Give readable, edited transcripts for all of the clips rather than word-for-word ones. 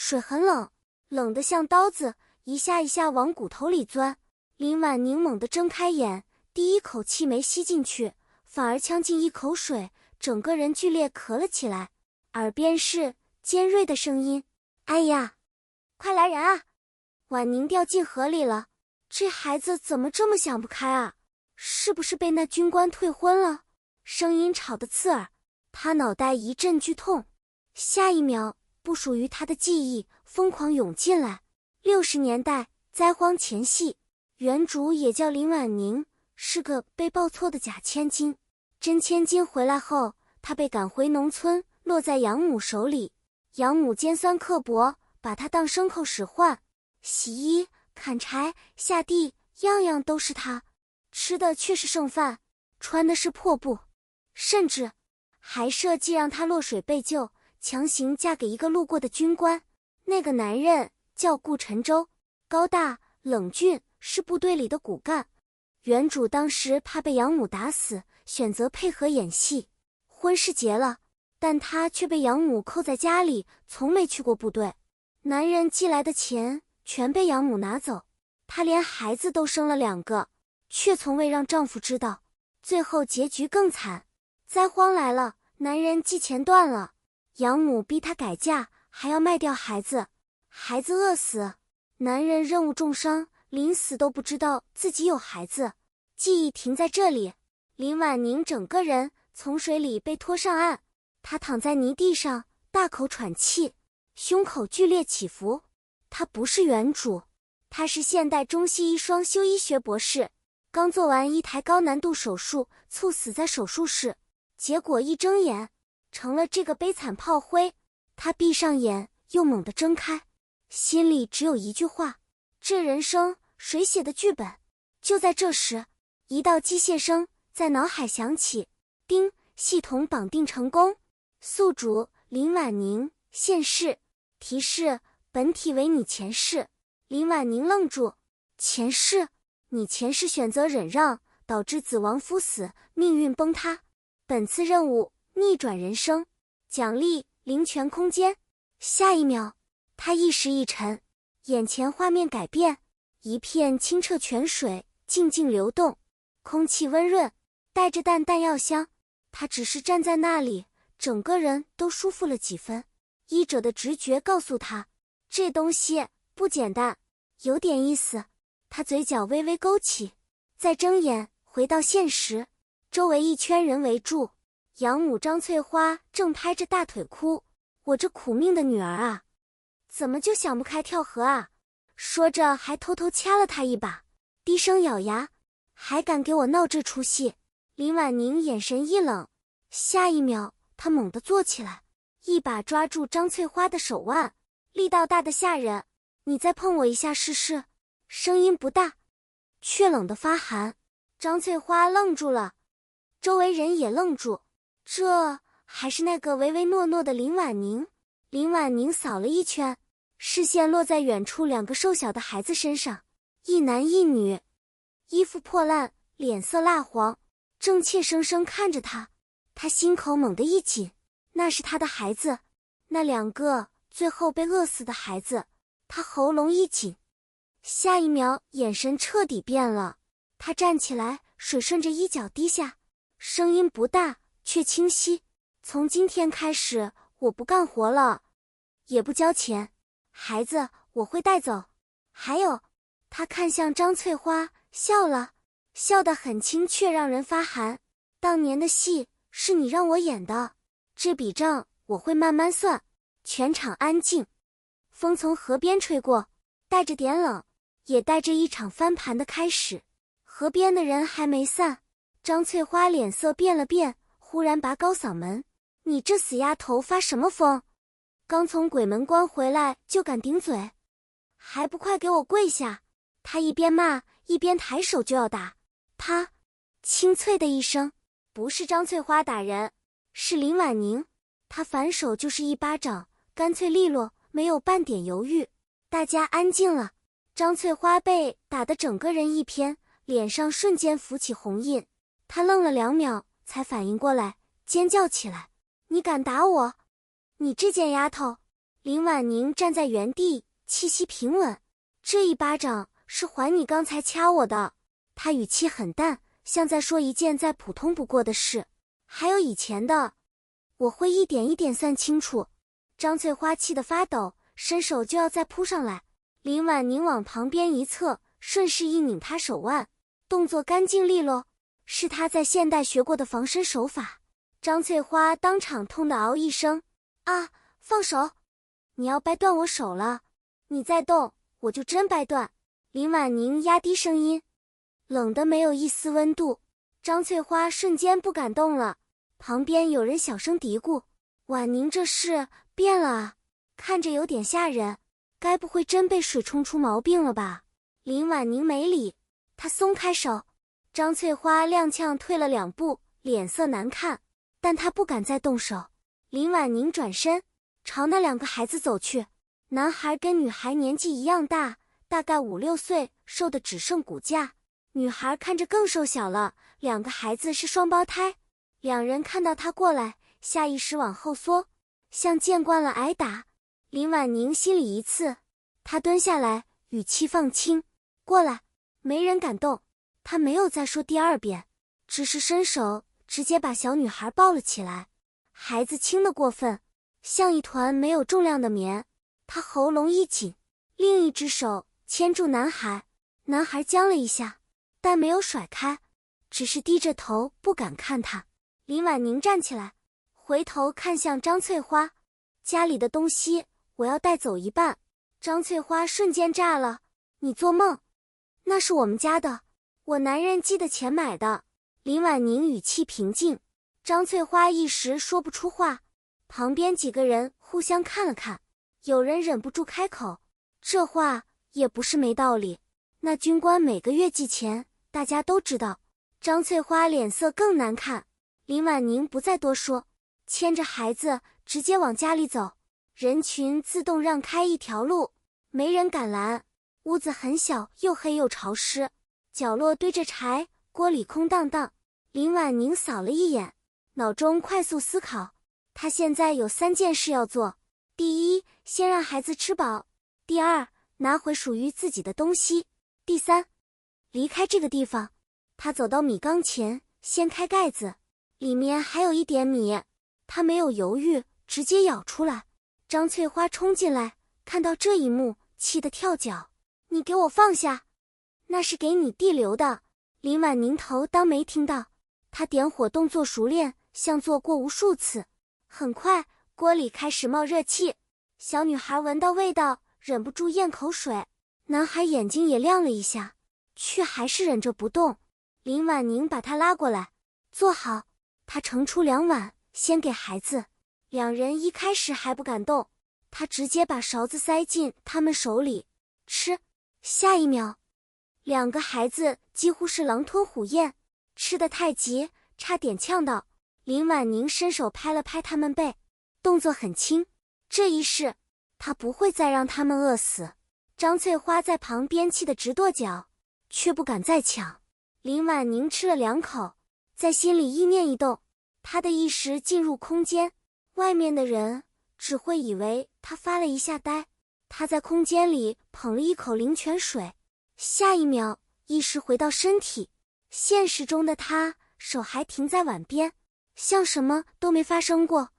水很冷，冷得像刀子，一下一下往骨头里钻。林婉宁猛地睁开眼，第一口气没吸进去，反而呛进一口水，整个人剧烈咳了起来，耳边是尖锐的声音：“哎呀，快来人啊！婉宁掉进河里了，这孩子怎么这么想不开啊？是不是被那军官退婚了？”声音吵得刺耳，他脑袋一阵剧痛，下一秒，不属于他的记忆疯狂涌进来。60年代灾荒前夕，原主也叫林婉宁，是个被抱错的假千金。真千金回来后，她被赶回农村，落在养母手里。养母尖酸刻薄，把她当牲口使唤，洗衣、砍柴、下地，样样都是她，吃的却是剩饭，穿的是破布，甚至还设计让她落水被救，强行嫁给一个路过的军官。那个男人叫顾晨舟，高大冷峻，是部队里的骨干。原主当时怕被养母打死，选择配合演戏。婚事结了，但他却被养母扣在家里，从没去过部队。男人寄来的钱全被养母拿走，她连孩子都生了2个，却从未让丈夫知道。最后结局更惨，灾荒来了，男人寄钱断了，养母逼他改嫁，还要卖掉孩子，孩子饿死，男人任务重伤，临死都不知道自己有孩子。记忆停在这里，林婉宁整个人从水里被拖上岸，她躺在泥地上，大口喘气，胸口剧烈起伏。她不是原主，她是现代中西医双修医学博士，刚做完一台高难度手术，猝死在手术室，结果一睁眼成了这个悲惨炮灰。她闭上眼，又猛地睁开，心里只有一句话：这人生谁写的剧本？就在这时，一道机械声在脑海响起，叮，系统绑定成功。宿主林婉宁，现世。提示：本体为你前世。林婉宁愣住，前世？你前世选择忍让，导致子亡夫死，命运崩塌。本次任务逆转人生，奖励灵泉空间。下一秒，他意识一沉，眼前画面改变，一片清澈泉水静静流动，空气温润，带着淡淡药香。他只是站在那里，整个人都舒服了几分。医者的直觉告诉他，这东西不简单，有点意思。他嘴角微微勾起，再睁眼回到现实，周围一圈人围住，养母张翠花正拍着大腿哭：“我这苦命的女儿啊，怎么就想不开跳河啊？”说着还偷偷掐了他一把，低声咬牙：“还敢给我闹这出戏？”林婉宁眼神一冷，下一秒她猛地坐起来，一把抓住张翠花的手腕，力道大得吓人。“你再碰我一下试试。”声音不大，却冷得发寒。张翠花愣住了，周围人也愣住，这还是那个唯唯诺诺的林婉宁。林婉宁扫了一圈，视线落在远处2个瘦小的孩子身上，一男一女，衣服破烂，脸色蜡黄，正怯生生看着他。他心口猛地一紧，那是他的孩子，那2个最后被饿死的孩子。他喉咙一紧，下一秒眼神彻底变了。他站起来，水顺着衣角滴下，声音不大却清晰：“从今天开始，我不干活了，也不交钱，孩子我会带走。还有。”他看向张翠花，笑了，笑得很轻，却让人发寒。“当年的戏是你让我演的，这笔账我会慢慢算。”全场安静，风从河边吹过，带着点冷，也带着一场翻盘的开始。河边的人还没散，张翠花脸色变了变，忽然拔高嗓门：“你这死丫头发什么疯？刚从鬼门关回来就敢顶嘴，还不快给我跪下！”他一边骂一边抬手就要打。啪！清脆的一声，不是张翠花打人，是林婉宁。他反手就是一巴掌，干脆利落，没有半点犹豫。大家安静了。张翠花被打得整个人一偏，脸上瞬间浮起红印。她愣了2秒，才反应过来，尖叫起来：“你敢打我？你这贱丫头！”林婉宁站在原地，气息平稳。这一巴掌是还你刚才掐我的。她语气很淡，像在说一件再普通不过的事。还有以前的，我会一点一点算清楚。张翠花气得发抖，伸手就要再扑上来。林婉宁往旁边一侧，顺势一拧她手腕，动作干净利落，是她在现代学过的防身手法。张翠花当场痛得嗷一声，啊，放手！你要掰断我手了，你再动，我就真掰断。林婉宁压低声音，冷得没有一丝温度。张翠花瞬间不敢动了，旁边有人小声嘀咕，婉宁这是变了啊，看着有点吓人，该不会真被水冲出毛病了吧？林婉宁没理，她松开手。张翠花踉跄退了2步，脸色难看，但她不敢再动手。林婉宁转身朝那2个孩子走去，男孩跟女孩年纪一样大，大概5、6岁，瘦得只剩骨架。女孩看着更瘦小了，2个孩子是双胞胎。2人看到她过来，下意识往后缩，像见惯了挨打。林婉宁心里一刺，她蹲下来，语气放轻，过来。没人敢动，她没有再说第2遍，只是伸手直接把小女孩抱了起来。孩子轻得过分，像一团没有重量的棉。她喉咙一紧，另一只手牵住男孩，男孩僵了一下，但没有甩开，只是低着头不敢看他。林婉宁站起来，回头看向张翠花，家里的东西我要带走一半。张翠花瞬间炸了，你做梦，那是我们家的，我男人寄的钱买的。林婉宁语气平静，张翠花一时说不出话。旁边几个人互相看了看，有人忍不住开口，这话也不是没道理，那军官每个月寄钱，大家都知道。张翠花脸色更难看。林婉宁不再多说，牵着孩子直接往家里走。人群自动让开一条路，没人敢拦。屋子很小，又黑又潮湿，角落堆着柴，锅里空荡荡。林婉宁扫了一眼，脑中快速思考，她现在有3件事要做。第一，先让孩子吃饱；第2，拿回属于自己的东西；第3，离开这个地方。她走到米缸前，掀开盖子，里面还有一点米。她没有犹豫，直接舀出来。张翠花冲进来，看到这一幕，气得跳脚，你给我放下，那是给你弟留的。林婉宁头当没听到，她点火动作熟练，像做过无数次。很快锅里开始冒热气，小女孩闻到味道，忍不住咽口水。男孩眼睛也亮了一下，却还是忍着不动。林婉宁把他拉过来，坐好。他盛出2碗，先给孩子。2人一开始还不敢动，他直接把勺子塞进他们手里，吃。下一秒，2个孩子几乎是狼吞虎咽，吃得太急，差点呛到。林婉宁伸手拍了拍他们背，动作很轻，这一试，他不会再让他们饿死。张翠花在旁边气得直跺脚，却不敢再抢。林婉宁吃了2口，在心里意念一动，她的意识进入空间，外面的人只会以为她发了一下呆。她在空间里捧了一口灵泉水，下一秒意识回到身体，现实中的她手还停在碗边，像什么都没发生过。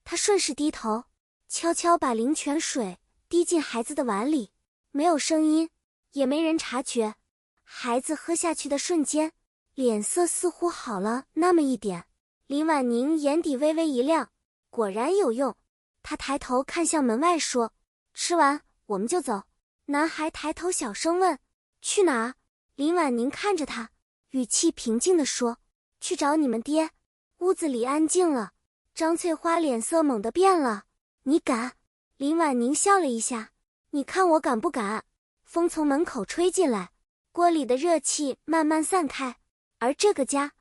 她顺势低头，悄悄把灵泉水滴进孩子的碗里，没有声音，也没人察觉。孩子喝下去的瞬间，脸色似乎好了那么一点。林婉宁眼底微微一亮，果然有用。她抬头看向门外说，吃完我们就走。男孩抬头小声问，去哪？林婉宁看着他，语气平静地说，去找你们爹。屋子里安静了，张翠花脸色猛地变了，你敢？林婉宁笑了一下，你看我敢不敢？风从门口吹进来，锅里的热气慢慢散开，而这个家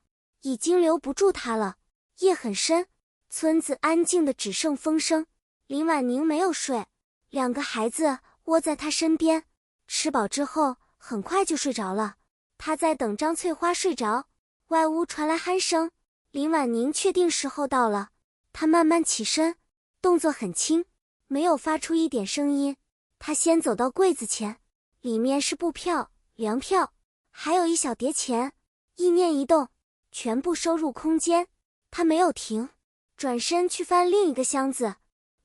已经留不住他了。夜很深，村子安静的只剩风声。林婉宁没有睡，2个孩子窝在他身边，吃饱之后很快就睡着了。他在等张翠花睡着，外屋传来鼾声。林婉宁确定时候到了，她慢慢起身，动作很轻，没有发出一点声音。他先走到柜子前，里面是布票、粮票，还有一小叠钱。意念一动，全部收入空间。他没有停，转身去翻另一个箱子，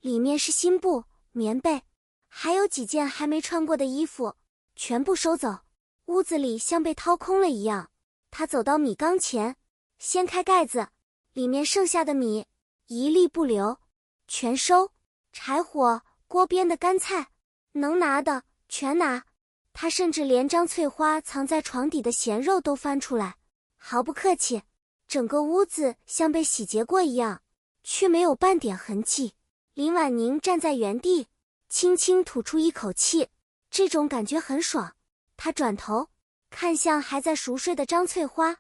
里面是新布、棉被，还有几件还没穿过的衣服，全部收走。屋子里像被掏空了一样。他走到米缸前，掀开盖子，里面剩下的米一粒不留，全收。柴火、锅边的干菜，能拿的全拿。他甚至连张翠花藏在床底的咸肉都翻出来，毫不客气。整个屋子像被洗劫过一样，却没有半点痕迹。林婉宁站在原地，轻轻吐出一口气，这种感觉很爽。她转头看向还在熟睡的张翠花，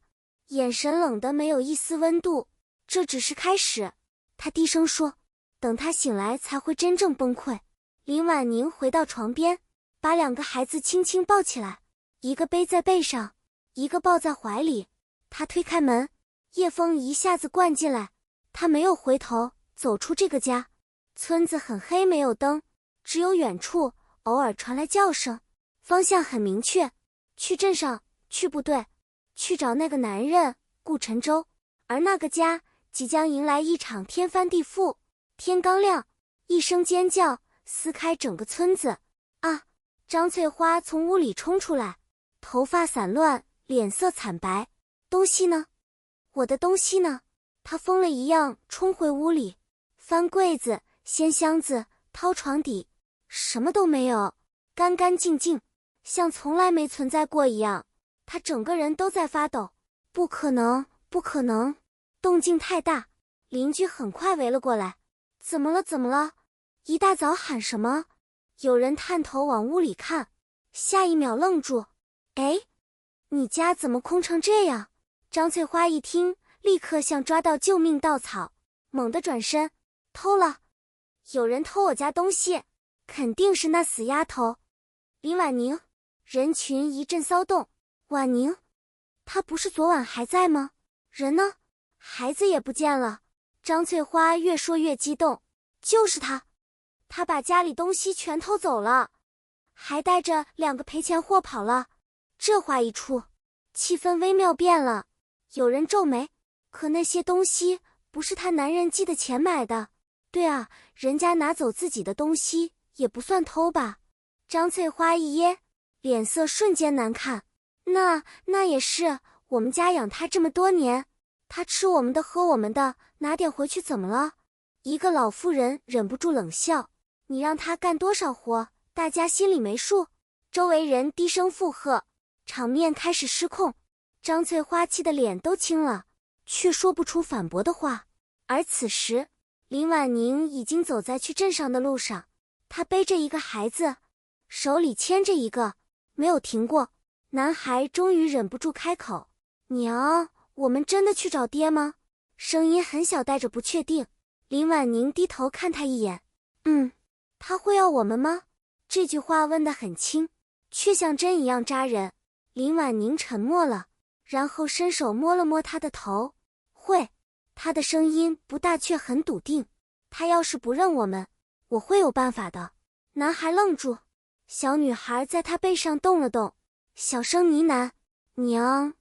眼神冷得没有一丝温度。这只是开始，她低声说，等他醒来才会真正崩溃。林婉宁回到床边，把两个孩子轻轻抱起来，一个背在背上，一个抱在怀里。她推开门，夜风一下子灌进来。她没有回头，走出这个家。村子很黑，没有灯，只有远处偶尔传来叫声，方向很明确，去镇上，去部队，去找那个男人顾晨舟。而那个家即将迎来一场天翻地覆。天刚亮，一声尖叫撕开整个村子。啊！张翠花从屋里冲出来，头发散乱，脸色惨白。东西呢？我的东西呢？她疯了一样冲回屋里，翻柜子，掀箱子，掏床底，什么都没有，干干净净，像从来没存在过一样。她整个人都在发抖。不可能，不可能！动静太大，邻居很快围了过来。怎么了？怎么了？一大早喊什么？有人探头往屋里看，下一秒愣住。哎，你家怎么空成这样？张翠花一听，立刻像抓到救命稻草，猛地转身。偷了！有人偷我家东西，肯定是那死丫头林婉宁。人群一阵骚动。婉宁？她不是昨晚还在吗？人呢？孩子也不见了。张翠花越说越激动，就是他，他把家里东西全偷走了，还带着2个赔钱货跑了。这话一出，气氛微妙变了。有人皱眉，可那些东西不是他男人寄的钱买的。对啊，人家拿走自己的东西也不算偷吧？张翠花一噎，脸色瞬间难看。那也是，我们家养他这么多年，他吃我们的喝我们的，拿点回去怎么了？一个老妇人忍不住冷笑，你让他干多少活，大家心里没数？周围人低声附和，场面开始失控。张翠花气得脸都青了，却说不出反驳的话。而此时，林婉宁已经走在去镇上的路上，她背着一个孩子，手里牵着一个，没有停过。男孩终于忍不住开口，娘，我们真的去找爹吗？声音很小，带着不确定。林婉宁低头看他一眼，他会要我们吗？这句话问得很轻，却像针一样扎人。林婉宁沉默了，然后伸手摸了摸他的头。会。他的声音不大，却很笃定。他要是不认我们，我会有办法的。男孩愣住，小女孩在他背上动了动，小声呢喃，娘，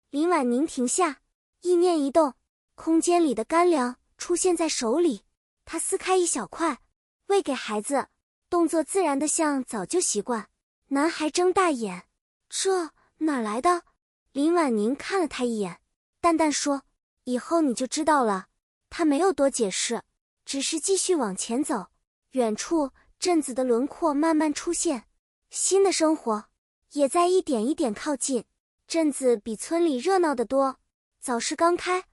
林婉宁停下，意念一动，空间里的干粮出现在手里。她撕开一小块，喂给孩子，动作自然的像早就习惯。男孩睁大眼，这哪来的？林婉宁看了他一眼，淡淡说，以后你就知道了。他没有多解释，只是继续往前走。远处镇子的轮廓慢慢出现，新的生活也在一点一点靠近。镇子比村里热闹得多，早市刚开，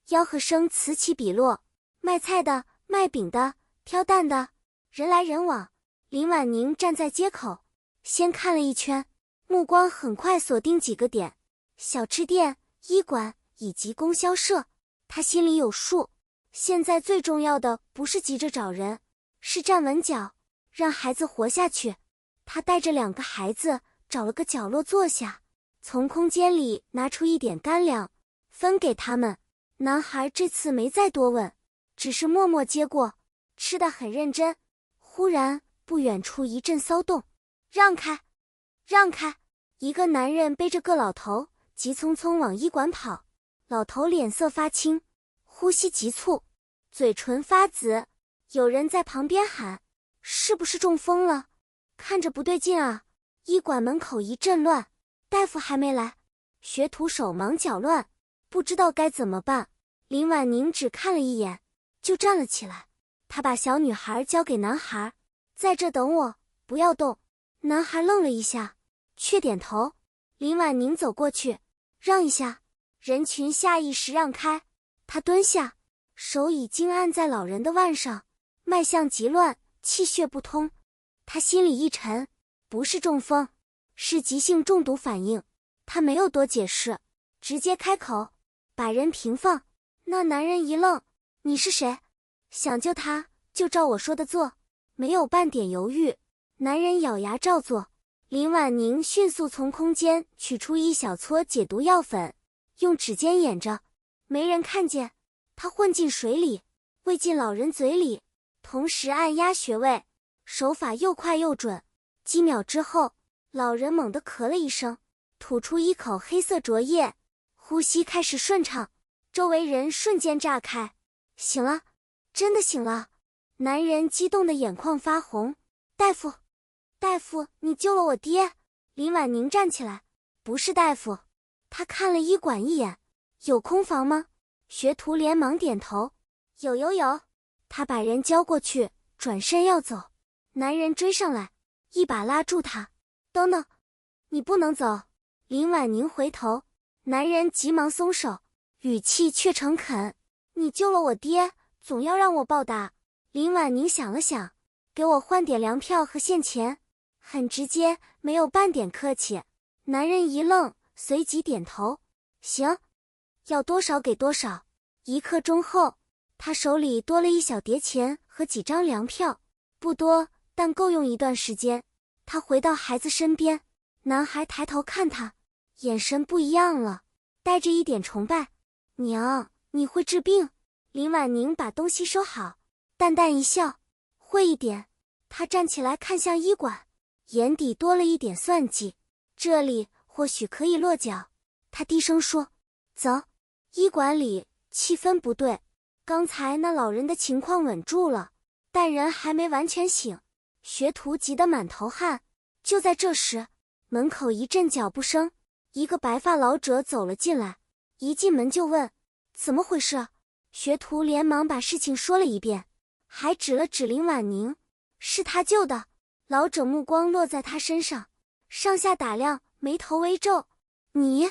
吆喝声此起彼落，卖菜的、卖饼的、挑担的，人来人往。林婉宁站在街口，先看了一圈，目光很快锁定几个点：小吃店、医馆以及供销社。他心里有数，现在最重要的不是急着找人，是站稳脚，让孩子活下去。他带着2个孩子找了个角落坐下，从空间里拿出一点干粮，分给他们。男孩这次没再多问，只是默默接过，吃得很认真。忽然，不远处一阵骚动，让开，让开！一个男人背着个老头，急匆匆往医馆跑。老头脸色发青，呼吸急促，嘴唇发紫。有人在旁边喊：“是不是中风了？看着不对劲啊！”医馆门口一阵乱，大夫还没来，学徒手忙脚乱，不知道该怎么办。林婉宁只看了一眼，就站了起来。她把小女孩交给男孩：“在这等我，不要动。”男孩愣了一下，却点头。林婉宁走过去，让一下。人群下意识让开。他蹲下，手已经按在老人的腕上，脉象急乱，气血不通。他心里一沉，不是中风，是急性中毒反应。他没有多解释，直接开口，把人平放。那男人一愣：“你是谁？想救他，就照我说的做。”没有半点犹豫，男人咬牙照做。林婉宁迅速从空间取出一小撮解毒药粉，用指尖掩着，没人看见。他混进水里，喂进老人嘴里，同时按压穴位，手法又快又准。几秒之后，老人猛地咳了一声，吐出一口黑色浊液，呼吸开始顺畅，周围人瞬间炸开。醒了，真的醒了！男人激动的眼眶发红。大夫，大夫，你救了我爹！林婉宁站起来，不是大夫。他看了医馆一眼，有空房吗？学徒连忙点头，有。他把人交过去，转身要走。男人追上来，一把拉住他，等等，你不能走。林婉宁回头，男人急忙松手，语气却诚恳，你救了我爹，总要让我报答。林婉宁想了想，给我换点粮票和现钱，很直接，没有半点客气。男人一愣，随即点头，行，要多少给多少。1刻钟后，他手里多了一小叠钱和几张粮票，不多，但够用一段时间。他回到孩子身边，男孩抬头看他，眼神不一样了，带着一点崇拜。娘，你会治病？林婉宁把东西收好，淡淡一笑，会一点。他站起来看向医馆，眼底多了一点算计，这里或许可以落脚。他低声说，走。医馆里气氛不对，刚才那老人的情况稳住了，但人还没完全醒。学徒急得满头汗。就在这时，门口一阵脚步声，一个白发老者走了进来，一进门就问，怎么回事？学徒连忙把事情说了一遍，还指了指林婉宁，是他救的。老者目光落在他身上，上下打量，眉头微皱。你？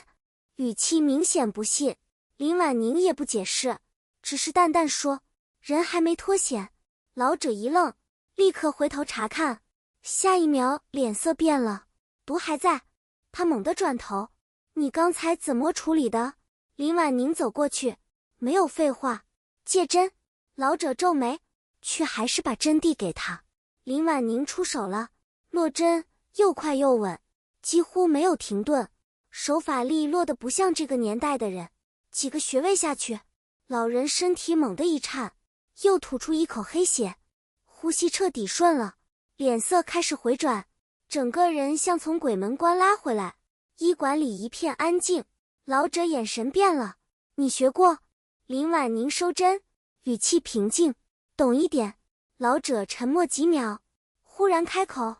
语气明显不信。林婉宁也不解释，只是淡淡说，人还没脱险。老者一愣，立刻回头查看，下一秒脸色变了，毒还在。他猛地转头，你刚才怎么处理的？林婉宁走过去，没有废话，借针。老者皱眉，却还是把针递给他。林婉宁出手了，落针又快又稳，几乎没有停顿，手法利落的不像这个年代的人。几个穴位下去，老人身体猛地一颤，又吐出一口黑血，呼吸彻底顺了，脸色开始回转，整个人像从鬼门关拉回来。医馆里一片安静，老者眼神变了，你学过？林婉宁收针，语气平静，懂一点。老者沉默几秒，忽然开口，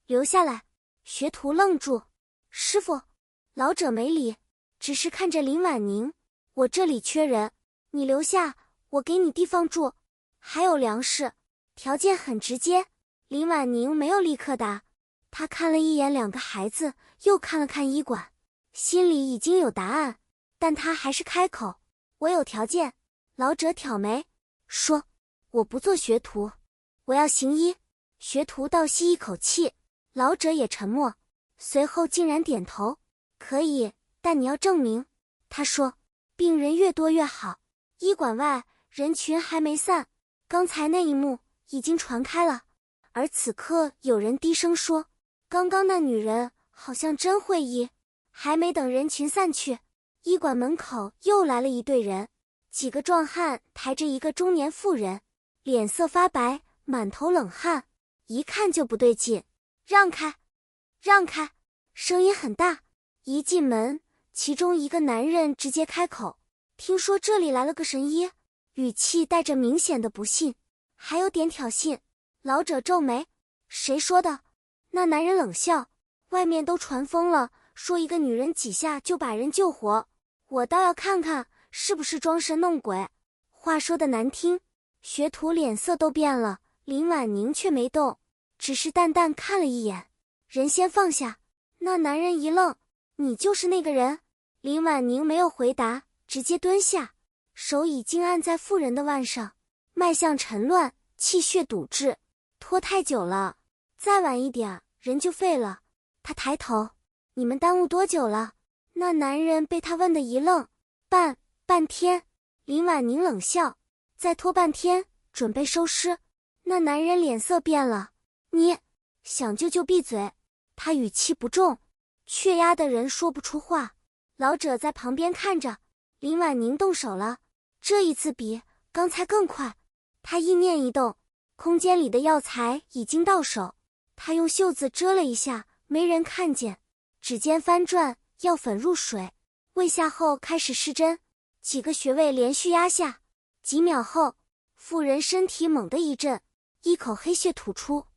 留下来。学徒愣住，师傅。老者没理，只是看着林婉宁，我这里缺人，你留下，我给你地方住，还有粮食，条件很直接。林婉宁没有立刻答，她看了一眼2个孩子，又看了看医馆，心里已经有答案，但她还是开口，我有条件。老者挑眉，说，我不做学徒，我要行医。学徒倒吸一口气，老者也沉默，随后竟然点头，可以，但你要证明。他说，病人越多越好。医馆外人群还没散，刚才那一幕已经传开了。而此刻有人低声说，刚刚那女人好像真会医。还没等人群散去，医馆门口又来了一队人，几个壮汉抬着一个中年妇人，脸色发白，满头冷汗。一看就不对劲，让开，让开，声音很大。一进门，其中一个男人直接开口，听说这里来了个神医，语气带着明显的不信，还有点挑衅。老者皱眉，谁说的？那男人冷笑，外面都传疯了，说一个女人几下就把人救活，我倒要看看是不是装神弄鬼。话说的难听，学徒脸色都变了，林婉宁却没动，只是淡淡看了一眼，人先放下。那男人一愣，你就是那个人？林婉宁没有回答，直接蹲下，手已经按在妇人的腕上，脉象沉乱，气血堵滞，拖太久了，再晚一点人就废了。他抬头，你们耽误多久了？那男人被他问得一愣，半天。林婉宁冷笑，再拖半天，准备收尸。那男人脸色变了，你想救就闭嘴。他语气不重，却压得人说不出话。老者在旁边看着，林婉宁动手了，这一次比刚才更快。他意念一动，空间里的药材已经到手，他用袖子遮了一下，没人看见。指尖翻转，药粉入水，喂下后开始施针，几个穴位连续压下。几秒后，妇人身体猛地一震，一口黑血吐出，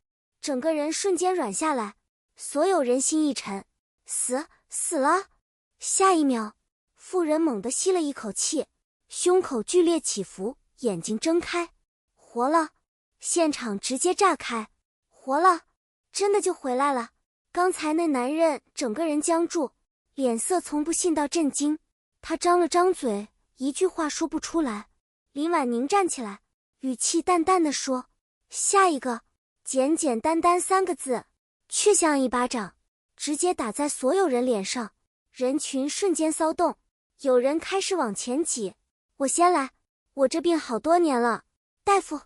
整个人瞬间软下来。所有人心一沉，死了。下一秒，妇人猛地吸了一口气，胸口剧烈起伏，眼睛睁开，活了。现场直接炸开，活了，真的就回来了。刚才那男人整个人僵住，脸色从不信到震惊，他张了张嘴，一句话说不出来。林婉宁站起来，语气淡淡地说，下一个。简简单单3个字，却像一巴掌，直接打在所有人脸上。人群瞬间骚动，有人开始往前挤。我先来，我这病好多年了，大夫，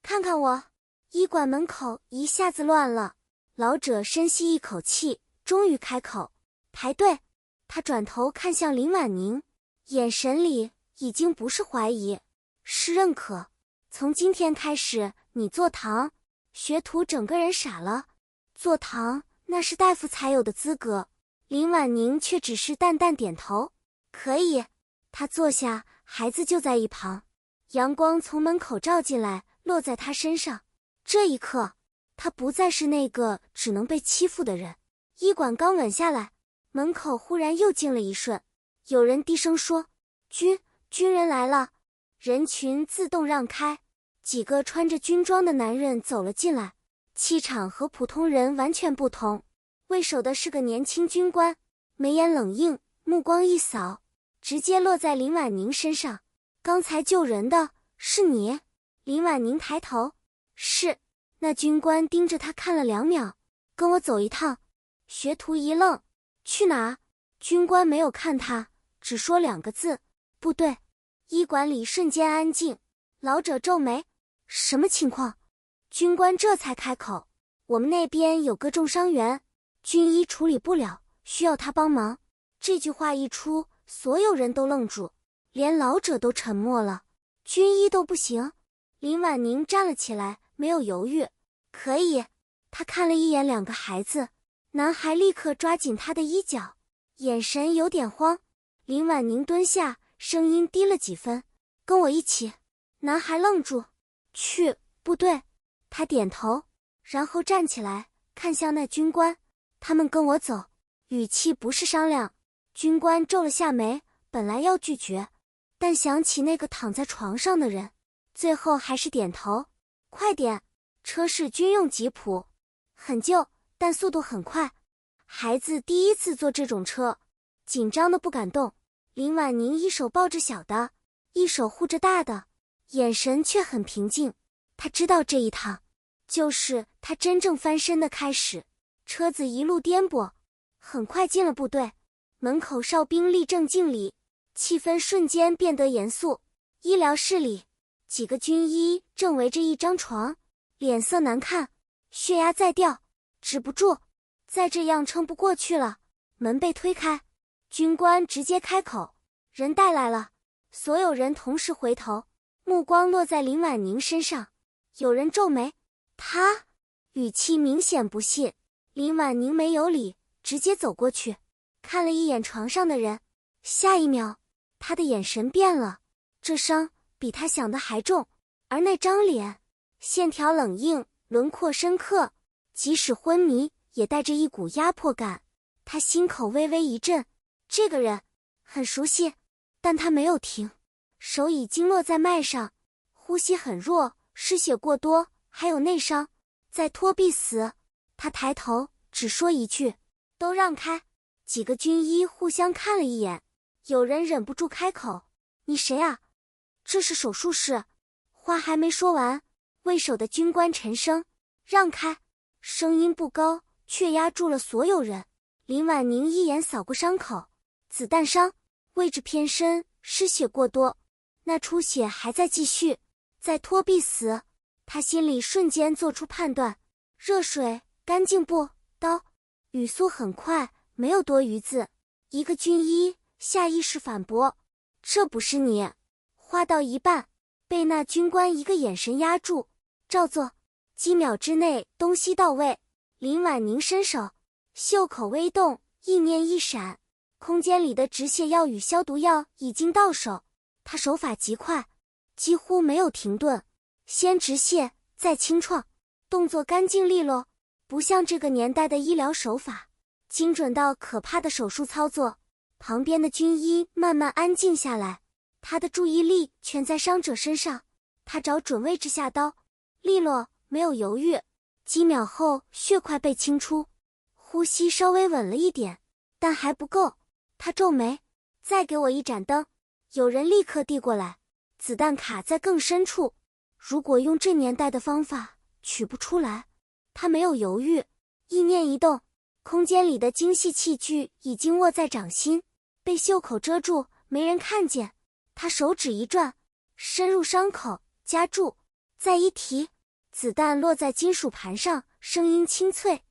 看看我。医馆门口一下子乱了。老者深吸一口气，终于开口，排队。他转头看向林婉宁，眼神里已经不是怀疑，是认可。从今天开始，你坐堂。学徒整个人傻了，坐堂那是大夫才有的资格。林婉宁却只是淡淡点头，可以。他坐下，孩子就在一旁，阳光从门口照进来，落在他身上。这一刻，他不再是那个只能被欺负的人。医馆刚稳下来，门口忽然又静了一瞬，有人低声说，军人来了。人群自动让开，几个穿着军装的男人走了进来，气场和普通人完全不同。为首的是个年轻军官，眉眼冷硬，目光一扫，直接落在林婉宁身上。刚才救人的是你？林婉宁抬头，是。那军官盯着他看了2秒，跟我走一趟。学徒一愣，去哪？军官没有看他，只说2个字，部队。医馆里瞬间安静，老者皱眉，什么情况？军官这才开口，我们那边有个重伤员，军医处理不了，需要他帮忙。这句话一出，所有人都愣住，连老者都沉默了。军医都不行？林婉宁站了起来，没有犹豫，可以。他看了一眼2个孩子，男孩立刻抓紧他的衣角，眼神有点慌。林婉宁蹲下，声音低了几分，跟我一起。男孩愣住，去部队。他点头，然后站起来，看向那军官，他们跟我走，语气不是商量。军官皱了下眉，本来要拒绝，但想起那个躺在床上的人，最后还是点头。快点，车是军用吉普，很旧，但速度很快。孩子第一次坐这种车，紧张的不敢动。林婉宁一手抱着小的，一手护着大的，眼神却很平静。他知道这一趟就是他真正翻身的开始。车子一路颠簸，很快进了部队。门口哨兵立正敬礼，气氛瞬间变得严肃。医疗室里，几个军医正围着一张床，脸色难看，血压在掉，止不住，再这样撑不过去了。门被推开，军官直接开口，人带来了。所有人同时回头，目光落在林婉宁身上。有人皱眉，他？语气明显不信。林婉宁没有理，直接走过去，看了一眼床上的人。下一秒，她的眼神变了，这伤比她想的还重，而那张脸，线条冷硬，轮廓深刻，即使昏迷，也带着一股压迫感。她心口微微一震，这个人很熟悉，但她没有停，手已经落在脉上，呼吸很弱，失血过多，还有内伤，在拖必死。她抬头，只说一句：“都让开。”几个军医互相看了一眼，有人忍不住开口：“你谁啊？这是手术室。”话还没说完，为首的军官沉声：“让开！”声音不高，却压住了所有人。林婉宁一眼扫过伤口，子弹伤，位置偏深，失血过多，那出血还在继续，再拖必死。他心里瞬间做出判断：热水，干净不？刀。语速很快，没有多余字。一个军医下意识反驳：“这不是你。”话到一半，被那军官一个眼神压住，照做。几秒之内，东西到位。林婉宁伸手，袖口微动，意念一闪，空间里的止血药与消毒药已经到手。他手法极快，几乎没有停顿，先止血，再清创，动作干净利落，不像这个年代的医疗手法，精准到可怕的手术操作。旁边的军医慢慢安静下来，他的注意力全在伤者身上，他找准位置下刀，利落，没有犹豫。几秒后，血块被清出，呼吸稍微稳了一点，但还不够。他皱眉：“再给我一盏灯。”有人立刻递过来，子弹卡在更深处，如果用这年代的方法，取不出来。他没有犹豫，意念一动，空间里的精细器具已经握在掌心，被袖口遮住，没人看见。他手指一转，深入伤口，夹住，再一提，子弹落在金属盘上，声音清脆。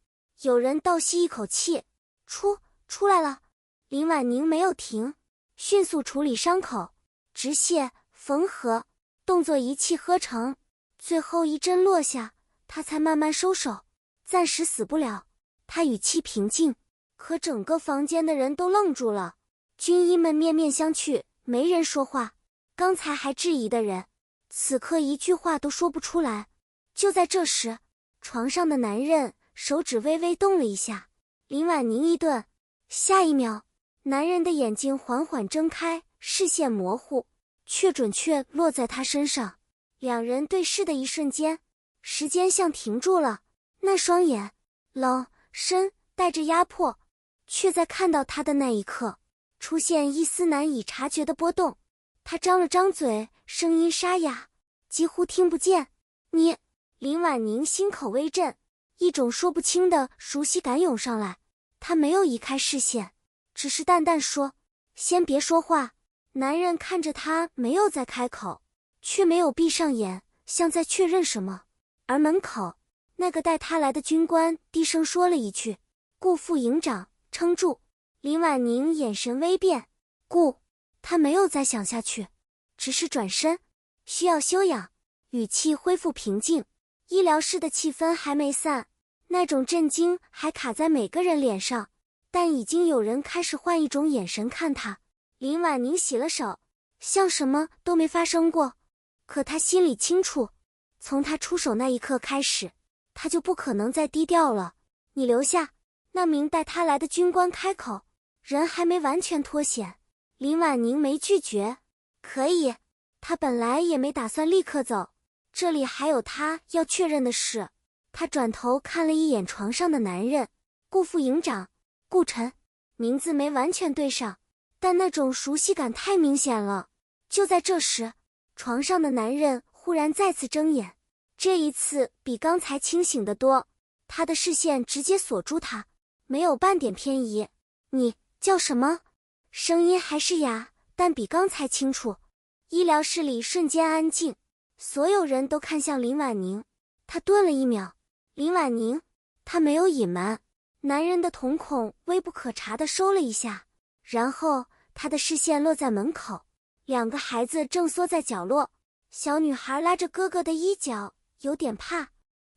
有人倒吸一口气，出来了。林婉宁没有停，迅速处理伤口，止血、缝合，动作一气呵成。最后一针落下，他才慢慢收手，暂时死不了。他语气平静，可整个房间的人都愣住了。军医们面面相觑，没人说话。刚才还质疑的人，此刻一句话都说不出来。就在这时，床上的男人手指微微动了一下，林婉宁一顿。下一秒，男人的眼睛缓缓睁开，视线模糊，却准确落在他身上。两人对视的一瞬间，时间像停住了。那双眼冷深，带着压迫，却在看到他的那一刻，出现一丝难以察觉的波动。他张了张嘴，声音沙哑，几乎听不见。你……林婉宁心口微震，一种说不清的熟悉感涌上来。他没有移开视线，只是淡淡说：“先别说话。”男人看着他，没有再开口，却没有闭上眼，像在确认什么。而门口，那个带他来的军官低声说了一句：“顾副营长，撑住。”林婉宁眼神微变，顾，他没有再想下去，只是转身，需要休养，语气恢复平静。医疗室的气氛还没散，那种震惊还卡在每个人脸上，但已经有人开始换一种眼神看他。林婉宁洗了手，像什么都没发生过。可他心里清楚，从他出手那一刻开始，他就不可能再低调了。你留下。那名带他来的军官开口，人还没完全脱险。林婉宁没拒绝，可以。他本来也没打算立刻走，这里还有他要确认的事。他转头看了一眼床上的男人，顾副营长，顾晨，名字没完全对上，但那种熟悉感太明显了。就在这时，床上的男人忽然再次睁眼，这一次比刚才清醒得多。他的视线直接锁住他，没有半点偏移。你叫什么？声音还是哑，但比刚才清楚。医疗室里瞬间安静，所有人都看向林婉宁。他顿了一秒，林婉宁，他没有隐瞒。男人的瞳孔微不可察地收了一下，然后他的视线落在门口，两个孩子正缩在角落，小女孩拉着哥哥的衣角，有点怕。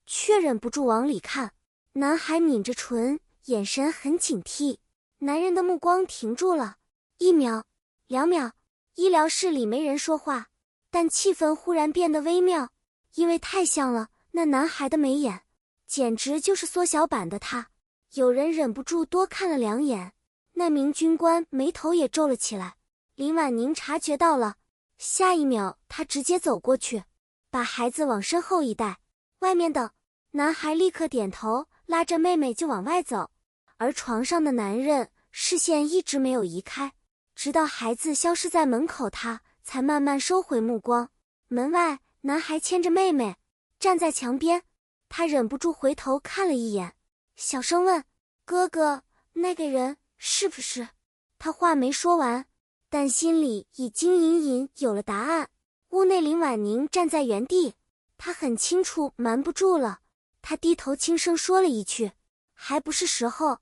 却忍不住往里看。男孩抿着唇，眼神很警惕。男人的目光停住了，1秒、2秒。医疗室里没人说话，但气氛忽然变得微妙，因为太像了，那男孩的眉眼，简直就是缩小版的他。有人忍不住多看了2眼，那名军官眉头也皱了起来。林婉宁察觉到了，下一秒他直接走过去，把孩子往身后一带。外面等。男孩立刻点头，拉着妹妹就往外走，而床上的男人视线一直没有移开，直到孩子消失在门口，他才慢慢收回目光。门外，男孩牵着妹妹站在墙边，他忍不住回头看了一眼，小声问：哥哥，那个人是不是？他话没说完，但心里已经隐隐有了答案。屋内林婉宁站在原地，他很清楚瞒不住了，他低头轻声说了一句：还不是时候。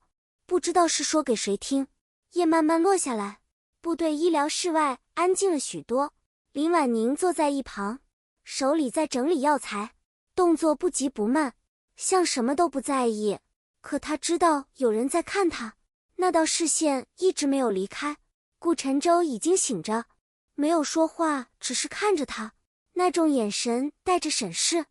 不知道是说给谁听。夜慢慢落下来，部队医疗室外安静了许多。林婉宁坐在一旁，手里在整理药材，动作不急不慢，像什么都不在意。可他知道有人在看他，那道视线一直没有离开。顾晨舟已经醒着，没有说话，只是看着他，那种眼神带着审视，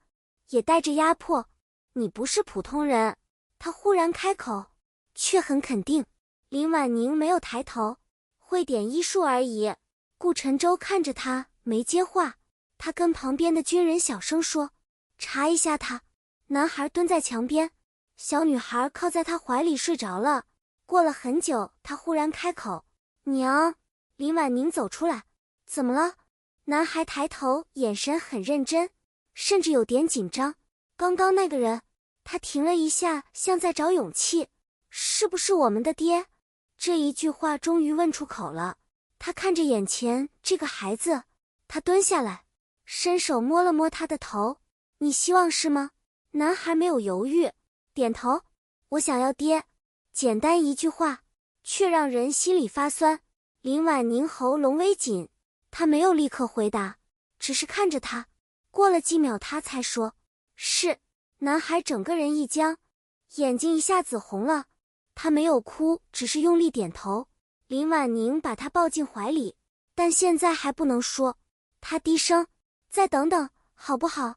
也带着压迫。你不是普通人，他忽然开口，却很肯定。林婉宁没有抬头，会点医术而已。顾晨舟看着他，没接话。他跟旁边的军人小声说：查一下他。男孩蹲在墙边，小女孩靠在他怀里睡着了。过了很久，他忽然开口：娘。林婉宁走出来。怎么了？男孩抬头，眼神很认真，甚至有点紧张。刚刚那个人。他停了一下，像在找勇气。是不是我们的爹？这一句话终于问出口了。他看着眼前这个孩子，他蹲下来，伸手摸了摸他的头。你希望是吗？男孩没有犹豫，点头。我想要爹。简单一句话，却让人心里发酸。林婉宁喉咙微紧，他没有立刻回答，只是看着他。过了几秒，他才说：是。男孩整个人一僵，眼睛一下子红了。他没有哭，只是用力点头。林婉宁把他抱进怀里，但现在还不能说。他低声：再等等，好不好？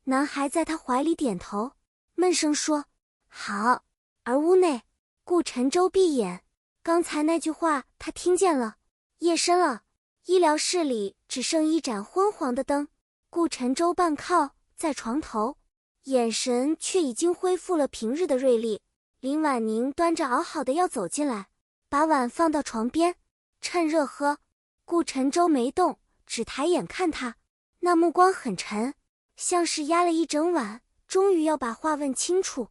男孩在他怀里点头，闷声说：好。而屋内，顾晨舟闭眼，刚才那句话他听见了。夜深了，医疗室里只剩一盏昏黄的灯。顾晨舟半靠在床头，眼神却已经恢复了平日的锐利。林婉宁端着熬好的药走进来，把碗放到床边，趁热喝。顾晨舟没动，只抬眼看他，那目光很沉，像是压了一整晚，终于要把话问清楚。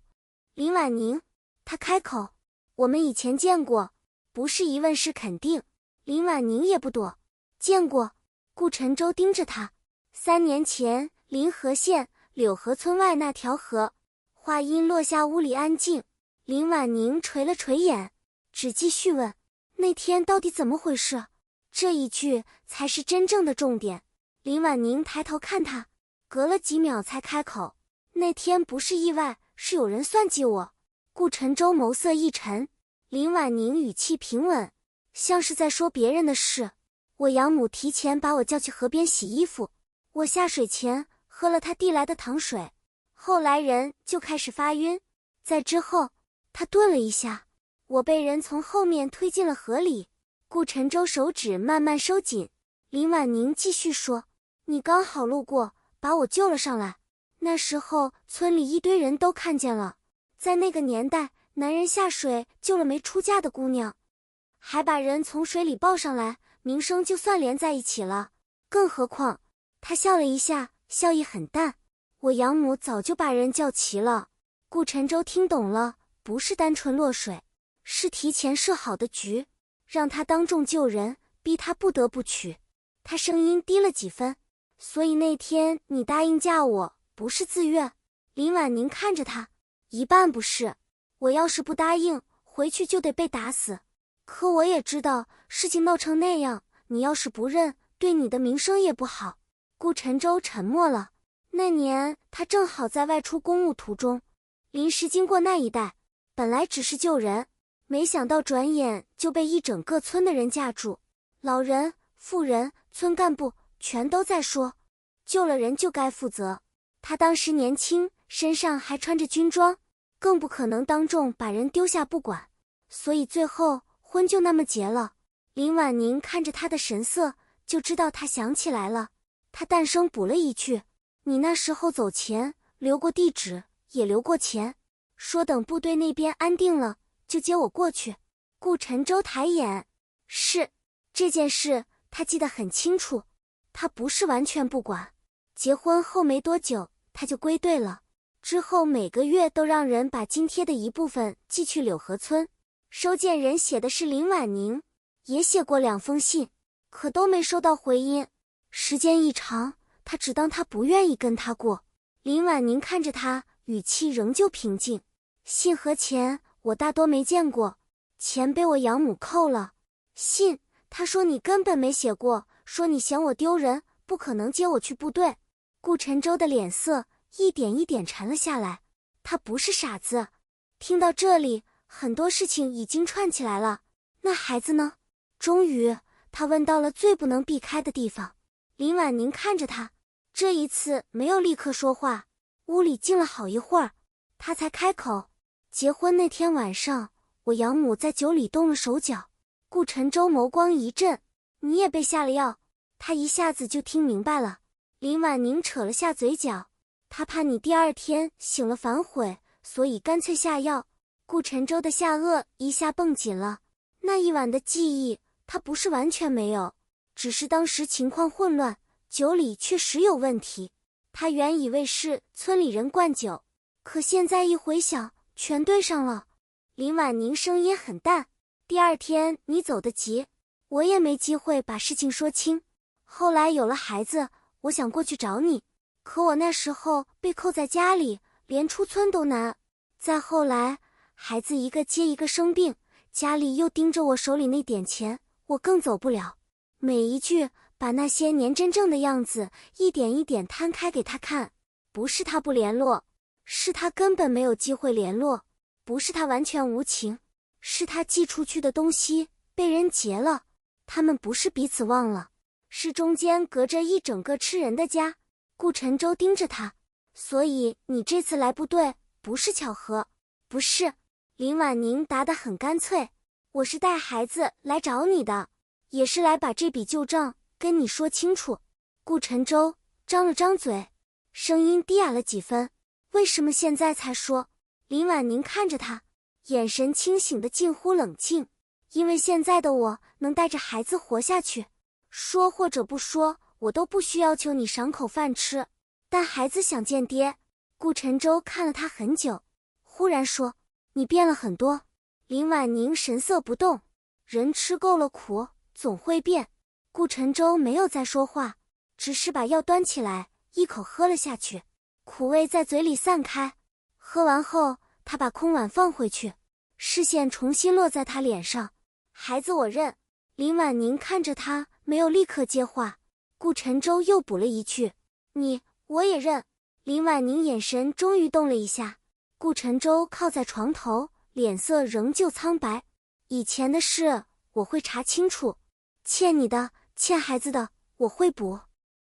林婉宁，他开口，我们以前见过。不是疑问，是肯定。林婉宁也不躲，见过。顾晨舟盯着他。3年前，临河县柳河村外那条河。话音落下，屋里安静。林婉宁垂了垂眼，只继续问：那天到底怎么回事？这一句才是真正的重点。林婉宁抬头看他，隔了几秒才开口：那天不是意外，是有人算计我。顾晨舟眸色一沉，林婉宁语气平稳，像是在说别人的事。我养母提前把我叫去河边洗衣服，我下水前喝了她递来的糖水，后来人就开始发晕。在之后，他顿了一下，我被人从后面推进了河里。顾晨舟手指慢慢收紧。林婉宁继续说：你刚好路过，把我救了上来。那时候村里一堆人都看见了，在那个年代，男人下水救了没出嫁的姑娘，还把人从水里抱上来，名声就算连在一起了。更何况，他笑了一下，笑意很淡，我养母早就把人叫齐了。顾晨舟听懂了，不是单纯落水，是提前设好的局，让他当众救人，逼他不得不娶。他声音低了几分，所以那天你答应嫁我，不是自愿。林婉宁看着他，一半不是，我要是不答应，回去就得被打死。可我也知道，事情闹成那样，你要是不认，对你的名声也不好。顾晨舟沉默了，那年他正好在外出公务途中，临时经过那一带，本来只是救人，没想到转眼就被一整个村的人架住。老人、妇人、村干部全都在说，救了人就该负责。他当时年轻，身上还穿着军装，更不可能当众把人丢下不管，所以最后婚就那么结了。林婉宁看着他的神色，就知道他想起来了。他淡声补了一句：你那时候走前留过地址，也留过钱，说等部队那边安定了，就接我过去。顾晨舟抬眼，是，这件事他记得很清楚，他不是完全不管。结婚后没多久，他就归队了。之后每个月都让人把津贴的一部分寄去柳河村，收件人写的是林婉宁，也写过2封信，可都没收到回音。时间一长，他只当他不愿意跟他过。林婉宁看着他，语气仍旧平静。信和钱我大多没见过，钱被我养母扣了。信，他说你根本没写过，说你嫌我丢人，不可能接我去部队。顾晨舟的脸色一点一点沉了下来，他不是傻子。听到这里，很多事情已经串起来了。那孩子呢？终于，他问到了最不能避开的地方。林婉宁看着他，这一次没有立刻说话，屋里静了好一会儿，他才开口：结婚那天晚上，我养母在酒里动了手脚。顾晨舟眸光一震，你也被下了药？他一下子就听明白了。林婉宁扯了下嘴角，他怕你第2天醒了反悔，所以干脆下药。顾晨舟的下颚一下绷紧了，那一晚的记忆他不是完全没有，只是当时情况混乱，酒里确实有问题。他原以为是村里人灌酒，可现在一回想，全对上了。林婉宁声音很淡，第2天你走得急，我也没机会把事情说清。后来有了孩子，我想过去找你，可我那时候被扣在家里，连出村都难。再后来，孩子一个接一个生病，家里又盯着我手里那点钱，我更走不了。每一句把那些年真正的样子一点一点摊开给他看，不是他不联络，是他根本没有机会联络，不是他完全无情，是他寄出去的东西被人劫了。他们不是彼此忘了，是中间隔着一整个吃人的家。顾晨舟盯着他，所以你这次来部队不是巧合？不是。林婉宁答得很干脆，我是带孩子来找你的，也是来把这笔旧账跟你说清楚。顾晨舟张了张嘴，声音低哑了几分，为什么现在才说？林婉宁看着他，眼神清醒的近乎冷静。因为现在的我能带着孩子活下去，说或者不说，我都不需要求你赏口饭吃，但孩子想见爹。顾晨舟看了他很久，忽然说，你变了很多。林婉宁神色不动，人吃够了苦，总会变。顾晨舟没有再说话，只是把药端起来，一口喝了下去，苦味在嘴里散开。喝完后，他把空碗放回去，视线重新落在他脸上。孩子我认。林婉宁看着他，没有立刻接话。顾晨舟又补了一句，我也认。林婉宁眼神终于动了一下。顾晨舟靠在床头，脸色仍旧苍白。以前的事我会查清楚，欠你的，欠孩子的，我会补。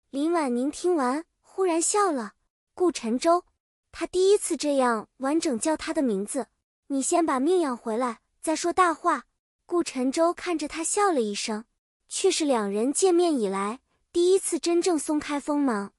林婉宁听完，忽然笑了。顾晨舟，他第一次这样完整叫他的名字。你先把命养回来，再说大话。顾晨舟看着他笑了一声，却是2人见面以来第一次真正松开锋芒。